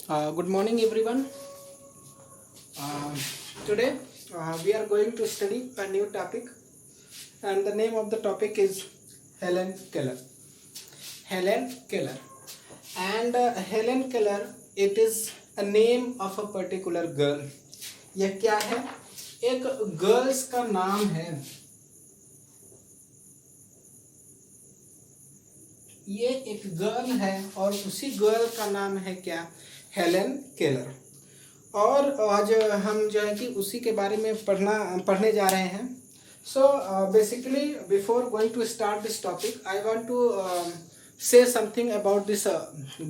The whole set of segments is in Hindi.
Good morning, everyone. Today we are going to study a new topic, and the name of the topic is Helen Keller. Helen Keller, and Helen Keller, it is a name of a particular girl. यह क्या है? एक गर्ल्स का नाम है. ये एक गर्ल है और उसी गर्ल का नाम है क्या? Helen Keller. और आज हम जो है कि उसी के बारे में पढ़ने जा रहे हैं. So basically before going to start this topic I want to say something about this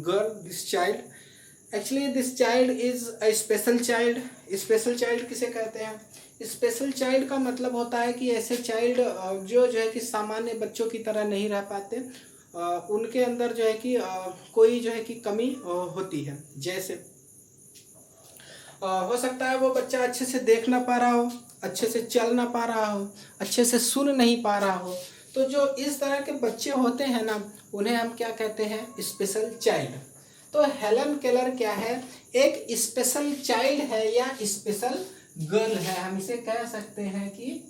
girl, this child. Actually this child is a special child. Special child किसे कहते हैं? स्पेशल चाइल्ड का मतलब होता है कि ऐसे चाइल्ड जो है कि सामान्य बच्चों की तरह नहीं रह पाते, उनके अंदर जो है कि कोई जो है कि कमी होती है. जैसे हो सकता है वो बच्चा अच्छे से देख ना पा रहा हो, अच्छे से चल ना पा रहा हो, अच्छे से सुन नहीं पा रहा हो. तो जो इस तरह के बच्चे होते हैं ना, उन्हें हम क्या कहते हैं? Special child. तो हेलन केलर क्या है? एक स्पेशल चाइल्ड है या स्पेशल गर्ल है. हम इसे कह सकते हैं कि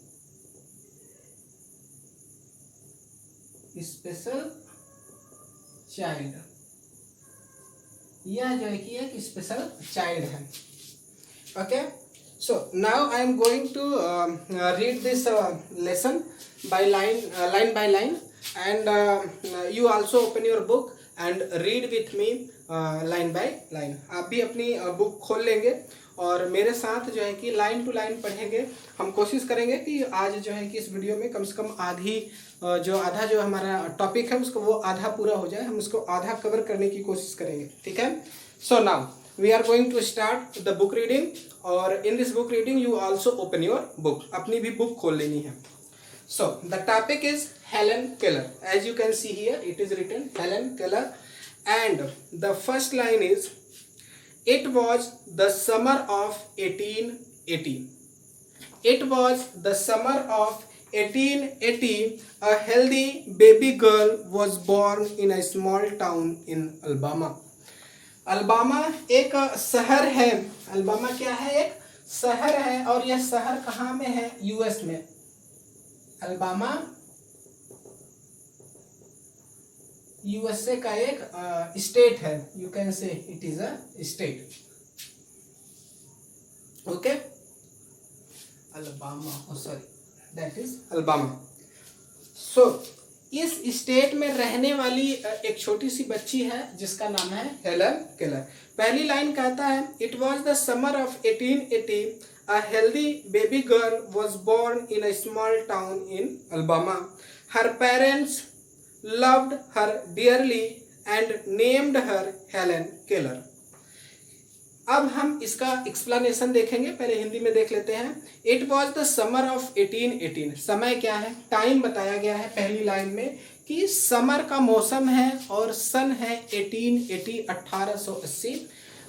स्पेशल चाइल्ड, यह जो है कि एक स्पेशल चाइल्ड है. Okay, so now I am going to read this lesson by line by line, and you also open your book and read with me line by line. आप भी अपनी बुक खोल लेंगे और मेरे साथ जो है कि लाइन टू लाइन पढ़ेंगे. हम कोशिश करेंगे कि आज जो है कि इस वीडियो में कम से कम आधा जो हमारा टॉपिक है उसको वो आधा पूरा हो जाए. हम उसको आधा कवर करने की कोशिश करेंगे. ठीक है. So now we are going to start the book reading, और in this book reading you also open your book. अपनी भी बुक खोल लेनी है. So the topic is Helen Keller. As you can see here it is written Helen Keller, and the first line is, it was the summer of 1880. It was the summer of 1880. A healthy baby girl was born in a small town in Alabama. Alabama एक शहर है. अल्बामा क्या है? एक शहर है. और यह शहर कहाँ में है? यूएस में. अल्बामा यूएसए का एक स्टेट है. You can say it is a state. Okay, Alabama, sorry, that is Alabama. So इस स्टेट में रहने वाली एक छोटी सी बच्ची है जिसका नाम है हेलन केलर. पहली लाइन कहता है, it was the summer of 1880. A healthy baby girl was born in a small town in Alabama. Her parents loved her dearly and named her Helen Keller. अब हम इसका एक्सप्लेनेशन देखेंगे. पहले हिंदी में देख लेते हैं. It was the summer of 1818. समय क्या है? टाइम बताया गया है पहली लाइन में कि समर का मौसम है और सन है 1880, 1880.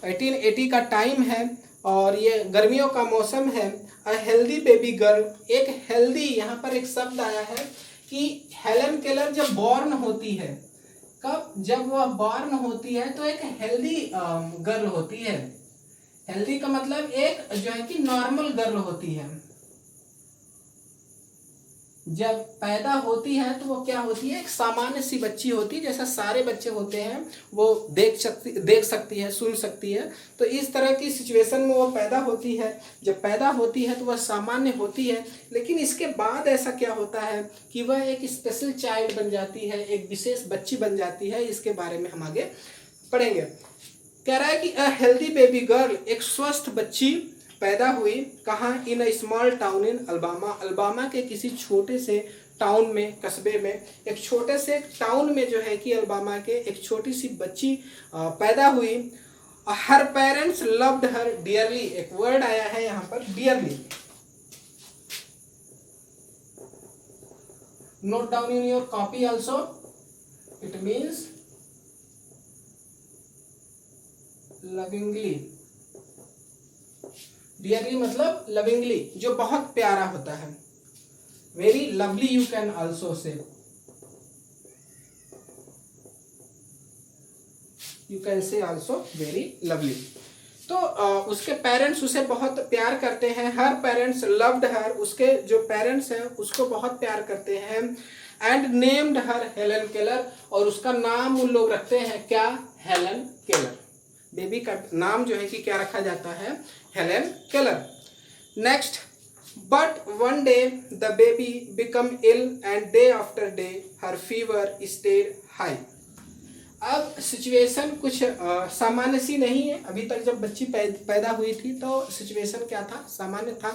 1880 का टाइम है और ये गर्मियों का मौसम है. अ हेल्दी बेबी गर्ल, एक हेल्दी, यहाँ पर एक शब्द आया है कि हेलन केलर जब बॉर्न होती है, कब? जब वह बॉर्न होती है तो एक हेल्दी गर्ल होती है. हेल्दी का मतलब एक जो है कि नॉर्मल गर्ल होती है. जब पैदा होती है तो वो क्या होती है? एक सामान्य सी बच्ची होती है, जैसा सारे बच्चे होते हैं. वो देख सकती है, सुन सकती है. तो इस तरह की सिचुएशन में वो पैदा होती है. जब पैदा होती है तो वह सामान्य होती है, लेकिन इसके बाद ऐसा क्या होता है कि वह एक स्पेशल चाइल्ड बन जाती है, एक विशेष बच्ची बन जाती है. इसके बारे में हम आगे पढ़ेंगे. कह रहा है कि अ हेल्दी बेबी गर्ल, एक स्वस्थ बच्ची पैदा हुई. कहाँ? In a small town in Alabama. Alabama के किसी छोटे से टाउन में, कस्बे में, एक छोटे से टाउन में जो है कि अल्बामा के एक छोटी सी बच्ची पैदा हुई. हर पेरेंट्स लव्ड हर डियरली. एक वर्ड आया है यहाँ पर, dearly. Note down in your copy also. It means lovingly. Dearly मतलब लविंगली, जो बहुत प्यारा होता है. Very lovely you can also say. You can से आल्सो वेरी लवली। तो उसके पेरेंट्स उसे बहुत प्यार करते हैं, हर पेरेंट्स लव्ड हर, उसके जो पेरेंट्स हैं उसको बहुत प्यार करते हैं। And named her Helen Keller, और उसका नाम उन लोग रखते हैं क्या, हेलन केलर। बेबी का नाम जो है कि क्या रखा जाता है, Helen Keller. Next, but one day the baby become ill and day after day her fever stayed high. अब सिचुएशन कुछ सामान्य सी नहीं है। अभी तक जब बच्ची पैदा हुई थी तो सिचुएशन क्या था, सामान्य था,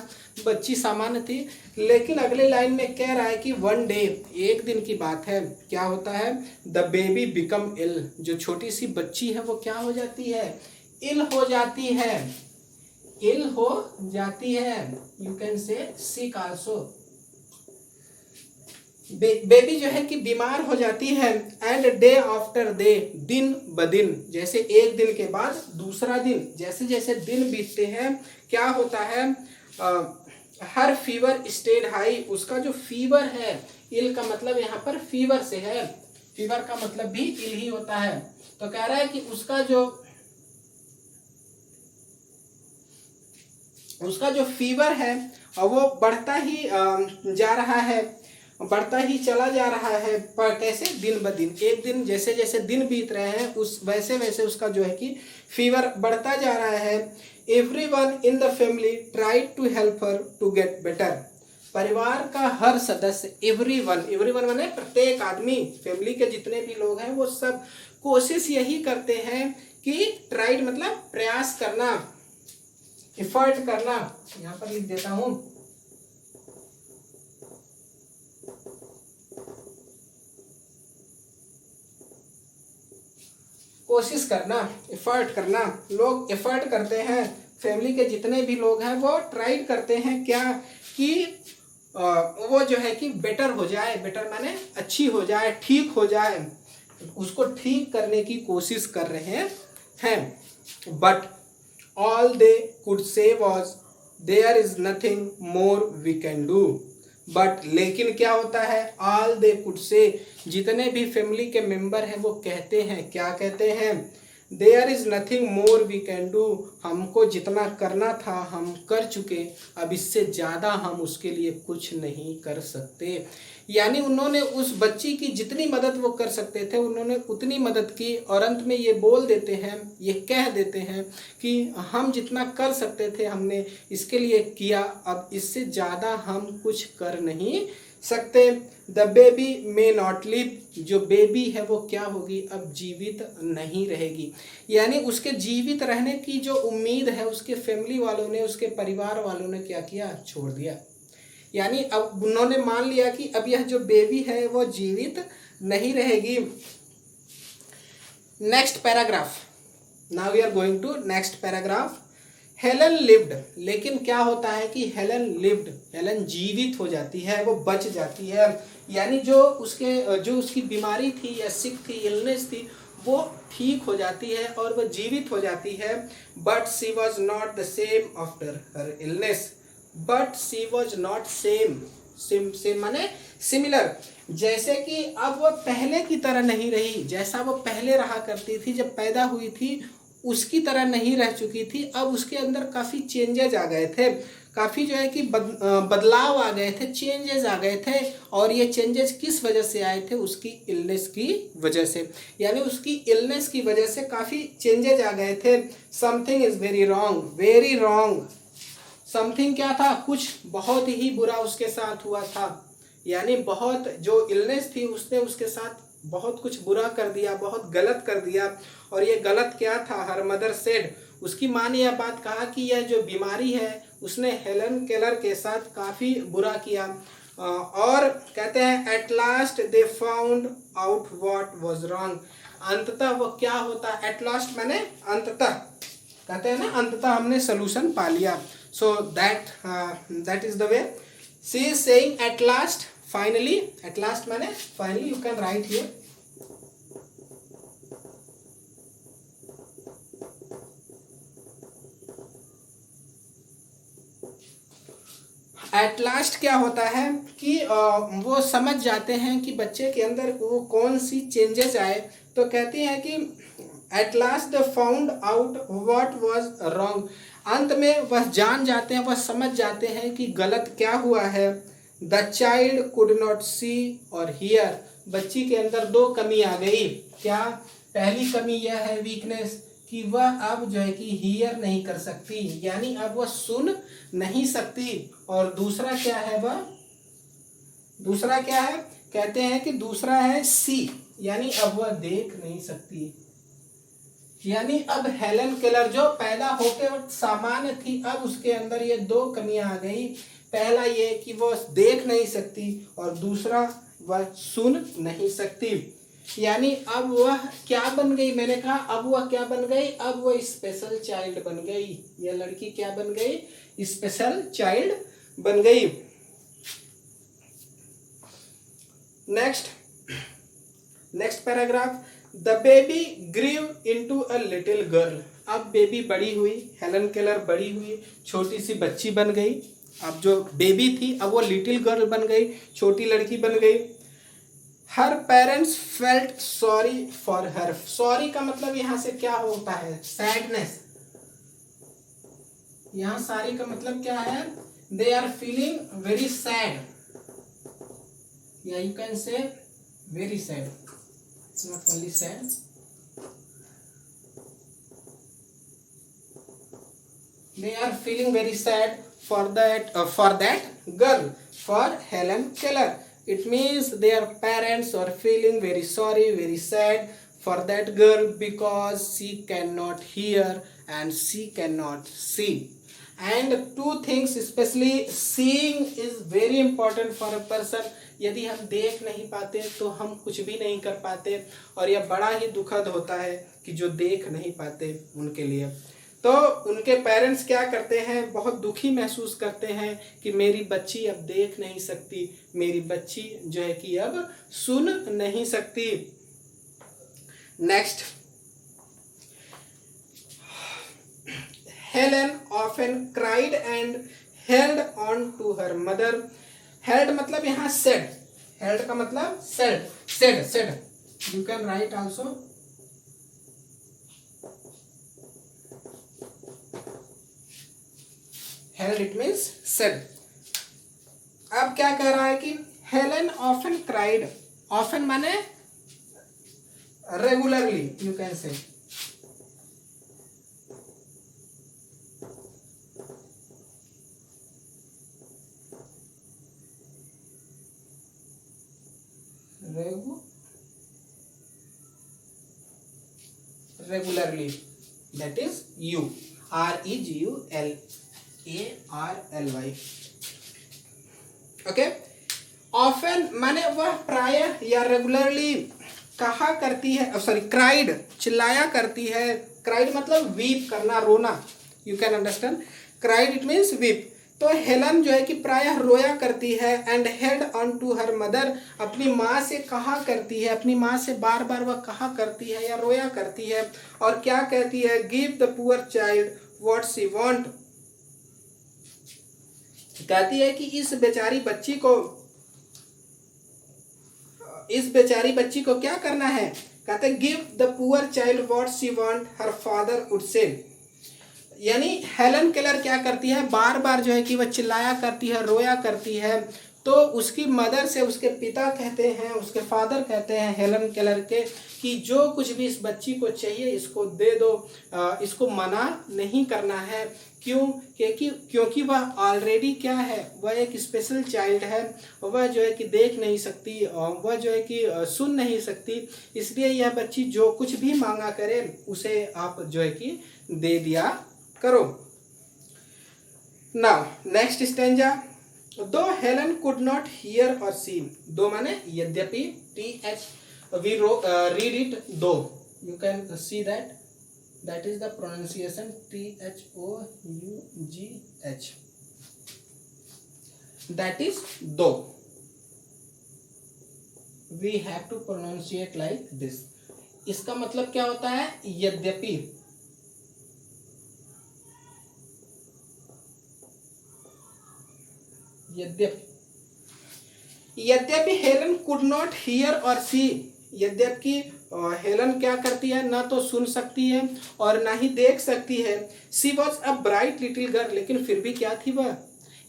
बच्ची सामान्य थी। लेकिन अगले लाइन में कह रहा है कि वन डे, एक दिन की बात है, क्या होता है, द बेबी बिकम इल, जो छोटी सी बच्ची है वो क्या हो जाती है, इल हो जाती है, इल हो जाती है, यू कैन से सिक आल्सो। बेबी जो है कि बीमार हो जाती है। एंड डे आफ्टर डे, दिन ब दिन, जैसे एक दिन के बाद दूसरा दिन, जैसे जैसे दिन बीतते हैं क्या होता है, हर फीवर स्टेड हाई, उसका जो फीवर है, इल का मतलब यहाँ पर फीवर से है, फीवर का मतलब भी इल ही होता है। तो कह रहा है कि उसका जो फीवर है वो बढ़ता ही जा रहा है, बढ़ता ही चला जा रहा है, पर कैसे, दिन ब दिन, एक दिन जैसे जैसे दिन बीत रहे हैं उस वैसे वैसे उसका जो है कि फीवर बढ़ता जा रहा है। Everyone in the family tried to help her to get better. परिवार का हर सदस्य, एवरीवन माने प्रत्येक आदमी, फैमिली के जितने भी लोग हैं वो सब कोशिश यही करते हैं कि ट्राइड मतलब प्रयास करना, एफर्ट करना, यहाँ पर लिख देता हूं, कोशिश करना, एफर्ट करना, लोग एफर्ट करते हैं, फैमिली के जितने भी लोग हैं वो ट्राई करते हैं क्या, कि वो जो है कि बेटर हो जाए, बेटर माने अच्छी हो जाए, ठीक हो जाए, उसको ठीक करने की कोशिश कर रहे हैं। But all they could say was there is nothing more we can do. But लेकिन क्या होता है, ऑल दे कुड से, जितने भी फैमिली के मेंबर हैं वो कहते हैं, क्या कहते हैं, there is nothing more we can do, हमको जितना करना था हम कर चुके, अब इससे ज़्यादा हम उसके लिए कुछ नहीं कर सकते। यानी उन्होंने उस बच्ची की जितनी मदद वो कर सकते थे उन्होंने उतनी मदद की, और अंत में ये बोल देते हैं, ये कह देते हैं कि हम जितना कर सकते थे हमने इसके लिए किया, अब इससे ज़्यादा हम कुछ कर नहीं सकते। The baby may not live, जो बेबी है वो क्या होगी, अब जीवित नहीं रहेगी। यानी उसके जीवित रहने की जो उम्मीद है उसके फैमिली वालों ने, उसके परिवार वालों ने क्या किया, छोड़ दिया। यानी अब उन्होंने मान लिया कि अब यह जो बेबी है वो जीवित नहीं रहेगी। Next paragraph, now we are going to next paragraph. Helen lived, लेकिन क्या होता है कि हेलन लिव्ड, हेलन जीवित हो जाती है, वो बच जाती है। यानी जो उसकी बीमारी थी या सिक थी, इलनेस थी, वो ठीक हो जाती है और वो जीवित हो जाती है। But she was not the same after her illness, but she was not same माने सिमिलर, जैसे कि अब वो पहले की तरह नहीं रही, जैसा वो पहले रहा करती थी जब पैदा हुई थी उसकी तरह नहीं रह चुकी थी। अब उसके अंदर काफ़ी चेंजेज आ गए थे, काफ़ी जो है कि बदलाव आ गए थे, चेंजेस आ गए थे। और ये चेंजेस किस वजह से आए थे, उसकी इलनेस की वजह से। यानी उसकी इलनेस की वजह से काफ़ी चेंजेज आ गए थे। Something is very wrong, something क्या था, कुछ बहुत ही बुरा उसके साथ हुआ था। यानी बहुत जो इलनेस थी उसने उसके साथ बहुत कुछ बुरा कर दिया, बहुत गलत कर दिया। और ये गलत क्या था, हर मदर सेड, उसकी माँ ने यह बात कहा कि यह जो बीमारी है उसने हेलन केलर के साथ काफ़ी बुरा किया। और कहते हैं at last they found out what was wrong, अंततः वो क्या होता है, एट लास्ट मैंने अंततः, कहते हैं ना अंततः हमने सोल्यूशन पा लिया। So that is the way she is saying at last, finally, at last मैंने finally, you can write here. At last क्या होता है कि वो समझ जाते हैं कि बच्चे के अंदर वो कौन सी चेंजेस आए। तो कहती हैं कि at last they found out what was wrong, अंत में वह जान जाते हैं, वह समझ जाते हैं कि गलत क्या हुआ है। द चाइल्ड कुड नॉट सी और हियर, बच्ची के अंदर दो कमी आ गई। क्या? पहली कमी यह है वीकनेस कि वह अब जो है कि हियर नहीं कर सकती, यानी अब वह सुन नहीं सकती। और दूसरा क्या है? वह दूसरा क्या है? कहते हैं कि दूसरा है सी, यानी अब वह देख नहीं सकती। यानी अब हेलन केलर जो पैदा होते वक्त सामान्य थी, अब उसके अंदर ये दो कमियां आ गई। पहला ये कि वह देख नहीं सकती और दूसरा वह सुन नहीं सकती। यानी अब वह क्या बन गई? मैंने कहा अब वह क्या बन गई? अब वह स्पेशल चाइल्ड बन गई। यह लड़की क्या बन गई? स्पेशल चाइल्ड बन गई। Next paragraph, the baby grew into a little girl. अब बेबी बड़ी हुई, हेलन केलर बड़ी हुई, छोटी सी बच्ची बन गई। अब जो बेबी थी अब वो लिटिल गर्ल बन गई, छोटी लड़की बन गई। Her parents felt sorry for her. Sorry का मतलब यहां से क्या होता है? सैडनेस। यहां सॉरी का मतलब क्या है? They are feeling very sad, या you can say very sad, not only sad. They are feeling very sad for that girl, for Helen Keller. It means their parents are feeling very sorry, very sad for that girl because she cannot hear and she cannot see. And two things, especially seeing is very important for a person. यदि हम देख नहीं पाते तो हम कुछ भी नहीं कर पाते, और यह बड़ा ही दुखद होता है कि जो देख नहीं पाते उनके लिए। तो उनके पेरेंट्स क्या करते हैं? बहुत दुखी महसूस करते हैं कि मेरी बच्ची अब देख नहीं सकती, मेरी बच्ची जो है कि अब सुन नहीं सकती। Next, Helen often cried and held on to her mother. Held मतलब यहाँ सेड, हेल्ड का मतलब said, said you can write also. Held it means said. अब क्या कह रहा है कि हेलन ऑफन क्राइड, ऑफन माने रेगुलरली, यू कैन से। Regularly, that is you, REGULARLY। Okay. Often माने वह प्रायः या रेगुलरली कहा करती है, सॉरी क्राइड चिल्लाया करती है। क्राइड मतलब वीप करना, रोना, you can understand. Cried it means weep. तो हेलन जो है कि प्रायः रोया करती है। And held on to her mother, अपनी माँ से कहा करती है, अपनी माँ से बार बार वह कहा करती है या रोया करती है। और क्या कहती है? Give the poor child what she want. कहती है कि इस बेचारी बच्ची को क्या करना है? कहते give the poor child what she want her father would say. यानी हेलन केलर क्या करती है? बार बार जो है कि वह चिल्लाया करती है, रोया करती है। तो उसकी मदर से उसके पिता कहते हैं, उसके फादर कहते हैं हेलन केलर के कि जो कुछ भी इस बच्ची को चाहिए इसको दे दो, इसको मना नहीं करना है। क्यों? क्योंकि वह ऑलरेडी क्या है? वह एक स्पेशल चाइल्ड है, वह जो है कि देख नहीं सकती, वह जो है कि सुन नहीं सकती। इसलिए यह बच्ची जो कुछ भी मांगा करे उसे आप जो है कि दे दिया करो। नाउ नेक्स्ट स्टेंजा, दो हेलन कुड नॉट हियर और सी। दो माने यद्यपि, TH we read it though, you can see that is the pronunciation THOUGH, that is though, we have to pronunciate like this। इसका मतलब क्या होता है? यद्यपि। यद्यपि हेलन कुड नॉट हियर और सी, यद्यपि हेलन क्या करती है, ना तो सुन सकती है और ना ही देख सकती है। She was a bright little girl, लेकिन फिर भी क्या थी वह,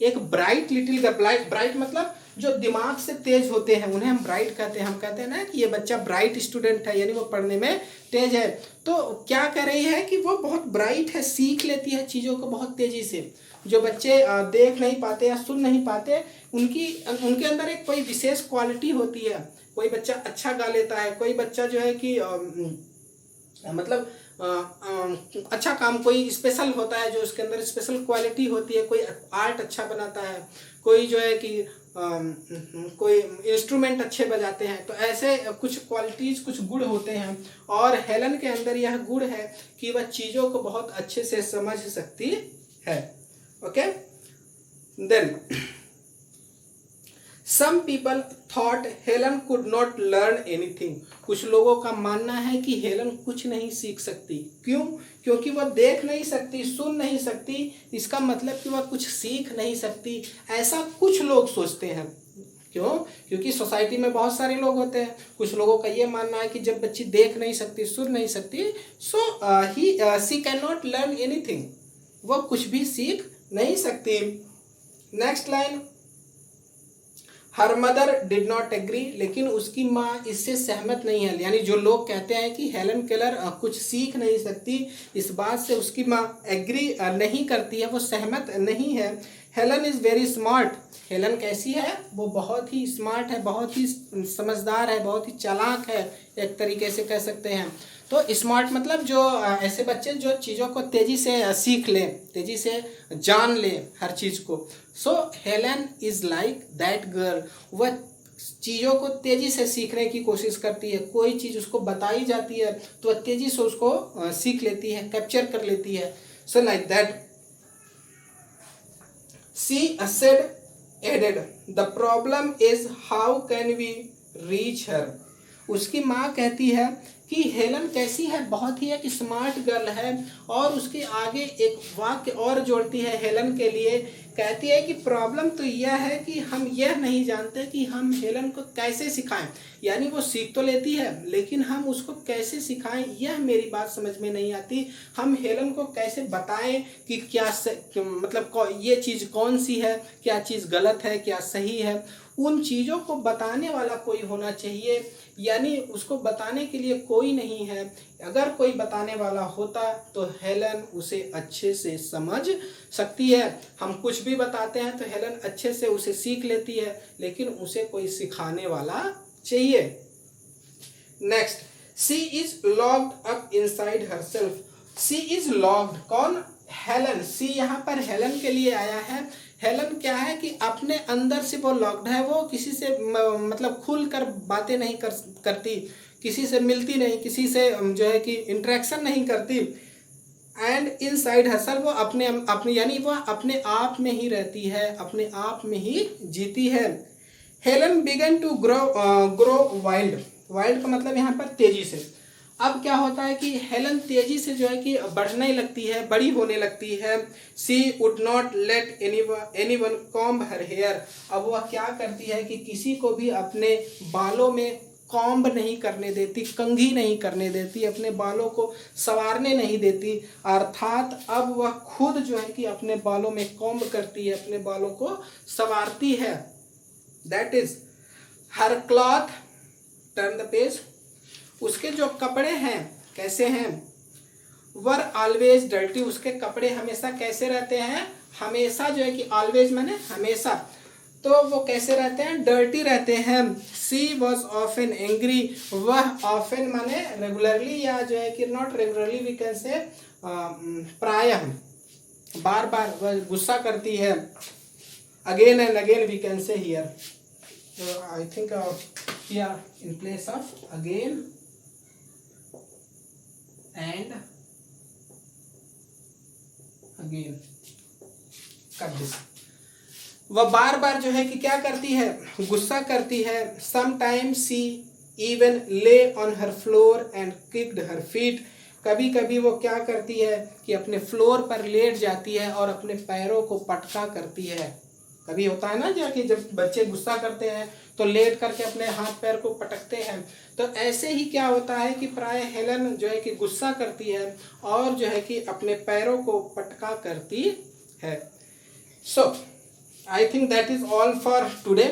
एक ब्राइट लिटिल गर्ल। ब्राइट मतलब जो दिमाग से तेज होते हैं उन्हें हम ब्राइट कहते हैं। हम कहते हैं ना कि ये बच्चा ब्राइट स्टूडेंट है, यानी वो पढ़ने में तेज है। तो क्या कह रही है कि वो बहुत ब्राइट है, सीख लेती है चीज़ों को बहुत तेजी से। जो बच्चे देख नहीं पाते या सुन नहीं पाते, उनके अंदर एक कोई विशेष क्वालिटी होती है। कोई बच्चा अच्छा गा लेता है, कोई बच्चा जो है कि मतलब अच्छा काम, कोई स्पेशल होता है जो उसके अंदर स्पेशल क्वालिटी होती है। कोई आर्ट अच्छा बनाता है, कोई जो है कि कोई इंस्ट्रूमेंट अच्छे बजाते हैं। तो ऐसे कुछ क्वालिटीज, कुछ गुण होते हैं, और हेलन के अंदर यह गुण है कि वह चीज़ों को बहुत अच्छे से समझ सकती है। Okay, then some people thought Helen could not learn anything. कुछ लोगों का मानना है कि हेलन कुछ नहीं सीख सकती। क्यों? क्योंकि वह देख नहीं सकती, सुन नहीं सकती, इसका मतलब कि वह कुछ सीख नहीं सकती, ऐसा कुछ लोग सोचते हैं। क्यों? क्योंकि सोसाइटी में बहुत सारे लोग होते हैं। कुछ लोगों का ये मानना है कि जब बच्ची देख नहीं सकती, सुन नहीं सकती, so she can not learn anything, वह कुछ भी सीख नहीं सकती। Next line, her mother did not agree, लेकिन उसकी माँ इससे सहमत नहीं है। यानी जो लोग कहते हैं कि हेलन केलर कुछ सीख नहीं सकती, इस बात से उसकी माँ एग्री नहीं करती है, वो सहमत नहीं है। Helen is very smart. Helen कैसी है? वो बहुत ही स्मार्ट है, बहुत ही समझदार है, बहुत ही चालाक है, एक तरीके से कह सकते हैं। तो स्मार्ट मतलब जो ऐसे बच्चे जो चीज़ों को तेज़ी से सीख ले, तेज़ी से जान ले हर चीज़ को। So Helen is like that girl. वह चीज़ों को तेज़ी से सीखने की कोशिश करती है। कोई चीज़ उसको बताई जाती है तो वह तेज़ी से उसको सीख लेती है, कैप्चर कर लेती है। So like that she said, added, the problem is how can we reach her। उसकी माँ कहती है कि हेलन कैसी है, बहुत ही एक स्मार्ट गर्ल है, और उसके आगे एक वाक्य और जोड़ती है हेलन के लिए। कहती है कि प्रॉब्लम तो यह है कि हम यह नहीं जानते कि हम हेलन को कैसे सिखाएं। यानी वो सीख तो लेती है, लेकिन हम उसको कैसे सिखाएं, यह मेरी बात समझ में नहीं आती। हम हेलन को कैसे बताएं कि मतलब ये चीज़ कौन सी है, क्या चीज़ गलत है, क्या सही है। उन चीज़ों को बताने वाला कोई होना चाहिए, यानी उसको बताने के लिए कोई नहीं है। अगर कोई बताने वाला होता तो हेलन उसे अच्छे से समझ सकती है। हम कुछ भी बताते हैं तो हेलन अच्छे से उसे सीख लेती है, लेकिन उसे कोई सिखाने वाला चाहिए। Next, she is locked up inside herself. She is locked, कौन? हेलन। शी यहाँ पर हेलन के लिए आया है। हेलन क्या है कि अपने अंदर से वो लॉक्ड है, वो किसी से मतलब खुल कर बातें नहीं करती, किसी से मिलती नहीं, किसी से जो है कि इंटरेक्शन नहीं करती। एंड इनसाइड हर्सेल्फ, वो अपने यानी वो अपने आप में ही रहती है, अपने आप में ही जीती है। Helen began to grow wild. Wild का मतलब यहाँ पर तेजी से। अब क्या होता है कि हेलन तेजी से जो है कि बढ़ने लगती है, बड़ी होने लगती है। She would not let anyone comb her hair. अब वह क्या करती है कि किसी को भी अपने बालों में कॉम्ब नहीं करने देती, कंघी नहीं करने देती, अपने बालों को संवारने नहीं देती। अर्थात अब वह खुद जो है कि अपने बालों में कॉम्ब करती है, अपने बालों को संवारती है। That is her cloth, turn the page. उसके जो कपड़े हैं कैसे हैं? Were always dirty. उसके कपड़े हमेशा कैसे रहते हैं? हमेशा जो है कि ऑलवेज माने हमेशा, तो वो कैसे रहते हैं? डर्टी रहते हैं। सी वॉज ऑफन एंग्री। वह ऑफन माने रेगुलरली, या जो है कि नॉट रेगुलरली वी कैन से प्रायः, बार बार वह गुस्सा करती है। Again and again we can say here. I think here in place of again and again कर दिस। वह बार बार जो है कि क्या करती है? गुस्सा करती है। समटाइम्स सी इवन ले on her floor and kicked her feet. कभी कभी वो क्या करती है कि अपने फ्लोर पर लेट जाती है और अपने पैरों को पटका करती है। कभी होता है ना जो कि जब बच्चे गुस्सा करते हैं तो लेट करके अपने हाथ पैर को पटकते हैं। तो ऐसे ही क्या होता है कि प्राय हेलन जो है कि गुस्सा करती है और जो है कि अपने पैरों को पटका करती है। सो I think that is all for today.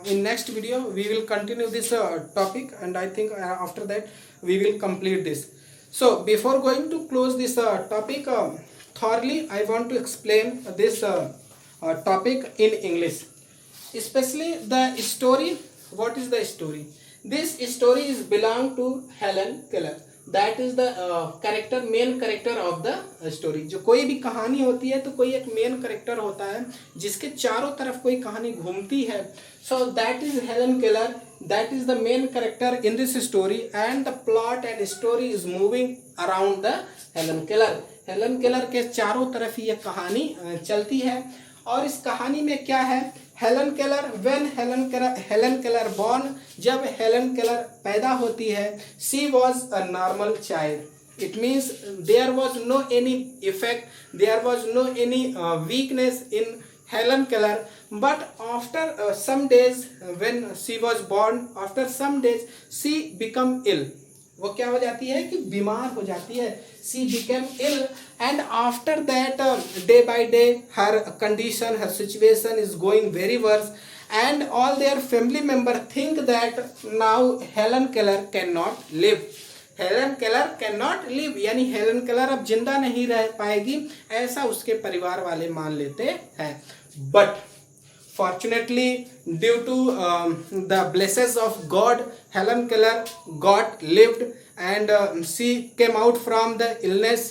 In next video we will continue this topic, and I think after that we will complete this. So before going to close this topic thoroughly, I want to explain this topic in English, especially the story. What is the story? This story is belong to Helen Keller. That is the character, main character of the story. जो कोई भी कहानी होती है तो कोई एक मेन कैरेक्टर होता है जिसके चारों तरफ कोई कहानी घूमती है। सो that is Helen Keller, that is the main character in this story, and the plot and story is moving around the Helen Keller. Helen Keller के चारों तरफ ये कहानी चलती है। और इस कहानी में क्या है, Helen Keller, when Helen Keller born, जब हेलन केलर पैदा होती है, she was a normal child. It means there was no any effect, there was no any weakness in Helen Keller, but after some days when she was born, after some days she become ill. वो क्या हो जाती है कि बीमार हो जाती है। She became ill, and after that day by day her condition, her situation is going very worse, and all their family member think that now Helen Keller cannot live. Helen Keller can not live, यानी हेलन केलर अब जिंदा नहीं रह पाएगी, ऐसा उसके परिवार वाले मान लेते हैं। But fortunately, due to the blessings of God, Helen Keller got lived, and she came out from the illness.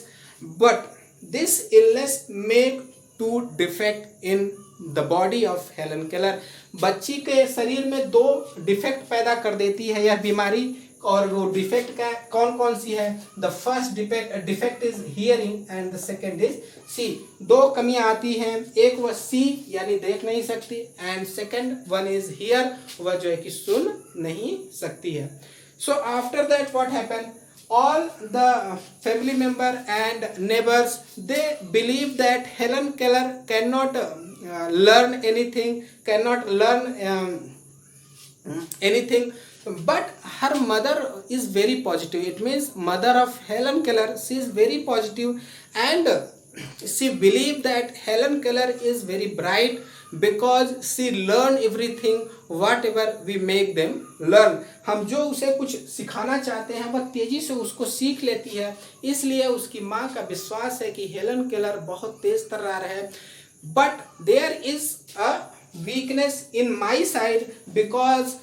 But this illness made two defect in the body of Helen Keller. बच्ची के शरीर में 2 डिफेक्ट पैदा कर देती है यह बीमारी। और वो डिफेक्ट का कौन कौन सी है? The first defect is hearing and the second is see. 2 कमियां आती हैं, एक वह सी यानी देख नहीं सकती, and second one is here, वह जो है कि सुन नहीं सकती है। So after that what happen, all the family member and neighbors, they believe that Helen Keller cannot learn anything, cannot learn anything, but her mother is very positive. It means mother of Helen Keller, she is very positive, and she believe that Helen Keller is very bright because she learn everything whatever we make them learn. हम जो उसे कुछ सिखाना चाहते हैं वह तेजी से उसको सीख लेती है, इसलिए उसकी माँ का विश्वास है कि हेलन केलर बहुत तेज तर्रार है। But there is a weakness in my side because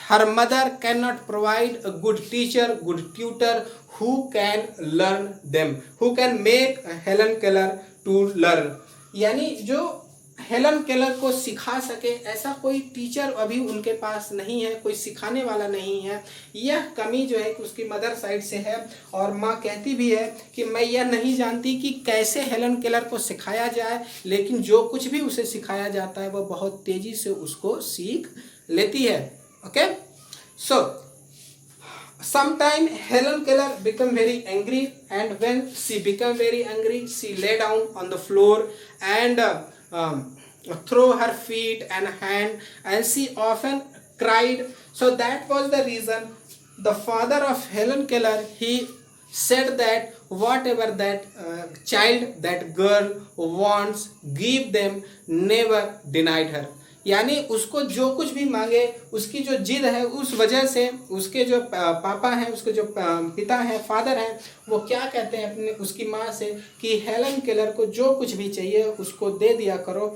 her mother cannot provide a good teacher, good tutor who can learn them, who can make Helen Keller to learn. यानी जो हेलन केलर को सिखा सके ऐसा कोई टीचर अभी उनके पास नहीं है, कोई सिखाने वाला नहीं है। यह कमी जो है कि उसकी मदर साइड से है, और माँ कहती भी है कि मैं यह नहीं जानती कि कैसे हेलन केलर को सिखाया जाए, लेकिन जो कुछ भी उसे सिखाया जाता है वह बहुत तेज़ी से उसको सीख लेती है। Okay, so sometime Helen Keller became very angry, and when she became very angry, she lay down on the floor and throw her feet and hand, and she often cried. So that was the reason the father of Helen Keller, he said that whatever that child, that girl wants, give them, never denied her. यानी उसको जो कुछ भी मांगे, उसकी जो जिद है, उस वजह से उसके जो पापा हैं, उसके जो पिता हैं, फादर हैं, वो क्या कहते हैं अपने उसकी माँ से कि हेलन केलर को जो कुछ भी चाहिए उसको दे दिया करो,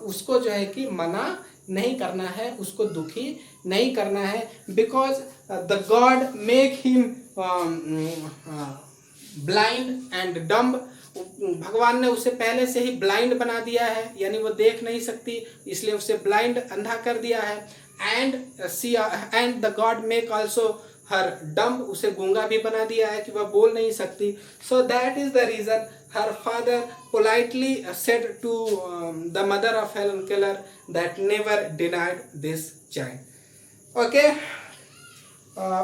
उसको जो है कि मना नहीं करना है, उसको दुखी नहीं करना है, because the God make him blind and dumb. भगवान ने उसे पहले से ही ब्लाइंड बना दिया है, यानी वो देख नहीं सकती, इसलिए उसे ब्लाइंड, अंधा कर दिया है। And the God make also her dumb, उसे गूंगा भी बना दिया है कि वह बोल नहीं सकती। So that is the reason her father politely said to the mother of Helen Keller that never denied this child. Okay,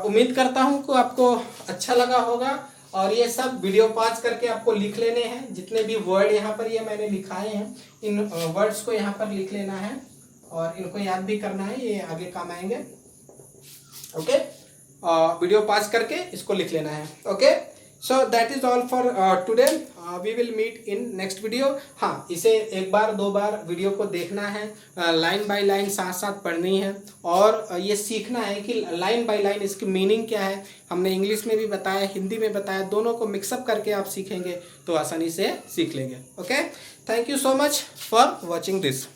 उम्मीद करता हूँ कि आपको अच्छा लगा होगा, और ये सब वीडियो पॉज करके आपको लिख लेने हैं, जितने भी वर्ड यहाँ पर ये मैंने लिखाए हैं इन वर्ड्स को यहाँ पर लिख लेना है। और इनको याद भी करना है, ये आगे काम आएंगे। ओके, वीडियो पास करके इसको लिख लेना है। Okay, so that is all for today, we will meet in next video. हाँ, इसे एक बार दो बार वीडियो को देखना है, लाइन बाय लाइन साथ साथ पढ़नी है, और ये सीखना है कि लाइन बाय लाइन इसकी मीनिंग क्या है। हमने इंग्लिश में भी बताया, हिंदी में बताया, दोनों को मिक्सअप करके आप सीखेंगे तो आसानी से सीख लेंगे। Okay, thank you so much for watching this.